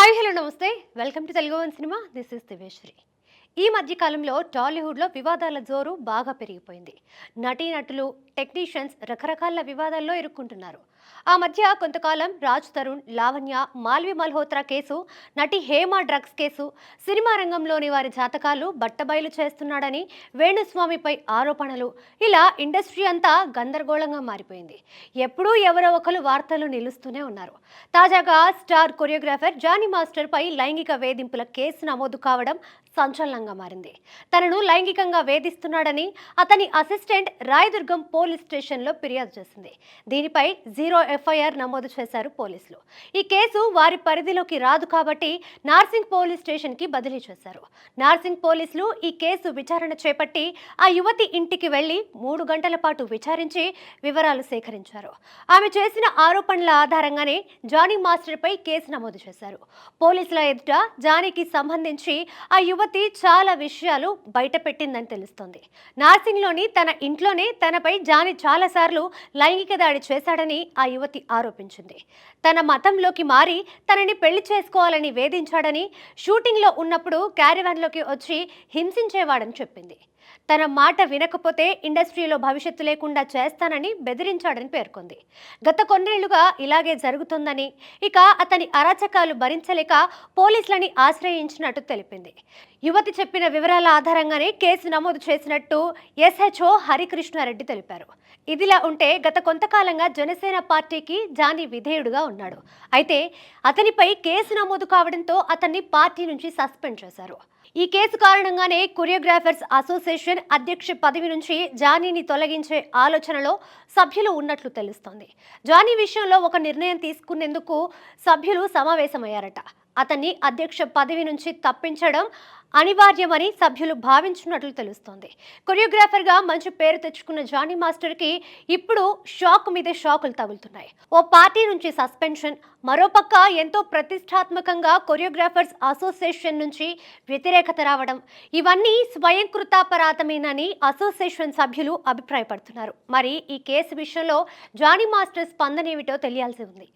Hi hello namaste welcome to Telugu one cinema. This is Diveshwari. ఈ మధ్య కాలంలో టాలీవుడ్లో వివాదాల జోరు బాగా పెరిగిపోయింది. నటీనటులు, టెక్నీషియన్స్ రకరకాల వివాదాల్లో ఇరుక్కుంటున్నారు. ఆ మధ్య కొంతకాలం రాజ్ తరుణ్, లావణ్య, మాల్వి మల్హోత్రా కేసు, నటి హేమ డ్రగ్స్ కేసు, సినిమా రంగంలోని వారి జాతకాలు బట్టబయలు చేస్తున్నాడని వేణుస్వామిపై ఆరోపణలు, ఇలా ఇండస్ట్రీ అంతా గందరగోళంగా మారిపోయింది. ఎప్పుడూ ఎవరో ఒకరు వార్తలు నిలుస్తూనే ఉన్నారు. తాజాగా స్టార్ కొరియోగ్రాఫర్ జానీ మాస్టర్ పై లైంగిక వేధింపుల కేసు నమోదు కావడం సంచలనంగా మారింది. తనను లైంగికంగా వేధిస్తున్నాడని అతని అసిస్టెంట్ రాయదుర్గం పోలీస్ స్టేషన్లో ఫిర్యాదు చేసింది. దీనిపై 0 ఎఫ్ఐఆర్ నమోదు చేశారు పోలీసులు. ఈ కేసు వారి పరిధిలోకి రాదు కాబట్టి నార్సింగ్ పోలీస్ స్టేషన్కి బదిలీ చేశారు. నార్సింగ్ పోలీసులు ఈ కేసు విచారణ చేపట్టి ఆ యువతి ఇంటికి వెళ్లి 3 గంటల పాటు విచారించి వివరాలు సేకరించారు. ఆమె చేసిన ఆరోపణల ఆధారంగానే జానీ మాస్టర్పై కేసు నమోదు చేశారు. పోలీసుల ఎదుట జానీకి సంబంధించి ఆ యువతి చాలా విషయాలు బయటపెట్టిందని తెలుస్తోంది. నార్సింగ్లోని తన ఇంట్లోనే తనపై జానీ చాలాసార్లు లైంగిక దాడి చేశాడని ఆ యువతి ఆరోపించింది. తన మతంలోకి మారి తనని పెళ్లి చేసుకోవాలని వేధించాడని, షూటింగ్లో ఉన్నప్పుడు క్యారివాన్లోకి వచ్చి హింసించేవాడని చెప్పింది. తన మాట వినకపోతే ఇండస్ట్రీలో భవిష్యత్తు లేకుండా చేస్తానని బెదిరించాడని పేర్కొంది. గత కొన్నేళ్లుగా ఇలాగే జరుగుతుందని, ఇక అతని అరాచకాలు భరించలేక పోలీసులని ఆశ్రయించినట్టు తెలిపింది. యువతి చెప్పిన వివరాల ఆధారంగానే కేసు నమోదు చేసినట్టు ఎస్హెచ్ఓ హరికృష్ణారెడ్డి తెలిపారు. ఇదిలా ఉంటే గత కొంతకాలంగా జనసేన పార్టీకి జానీ విధేయుడుగా ఉన్నాడు. అయితే అతనిపై కేసు నమోదు కావడంతో అతన్ని పార్టీ నుంచి సస్పెండ్ చేశారు. ఈ కేసు కారణంగానే కొరియోగ్రాఫర్స్ అసోసియేషన్ అధ్యక్ష పదవి నుంచి జానీని తొలగించే ఆలోచనలో సభ్యులు ఉన్నట్లు తెలుస్తోంది. జానీ విషయంలో ఒక నిర్ణయం తీసుకునేందుకు సభ్యులు సమావేశమయ్యారట. అతన్ని అధ్యక్ష పదవి నుంచి తప్పించడం అనివార్యమని సభ్యులు భావించినట్లు తెలుస్తోంది. కొరియోగ్రాఫర్గా మంచి పేరు తెచ్చుకున్న జానీ మాస్టర్కి ఇప్పుడు షాక్ మీద షాకులు తగులుతున్నాయి. ఓ పార్టీ నుంచి సస్పెన్షన్, మరోపక్క ఎంతో ప్రతిష్టాత్మకంగా కొరియోగ్రాఫర్స్ అసోసియేషన్ నుంచి వ్యతిరేకత రావడం, ఇవన్నీ స్వయంకృతాపరాధమేనని అసోసియేషన్ సభ్యులు అభిప్రాయపడుతున్నారు. మరి ఈ కేసు విషయంలో జానీ మాస్టర్ స్పందన ఏమిటో తెలియాల్సి ఉంది.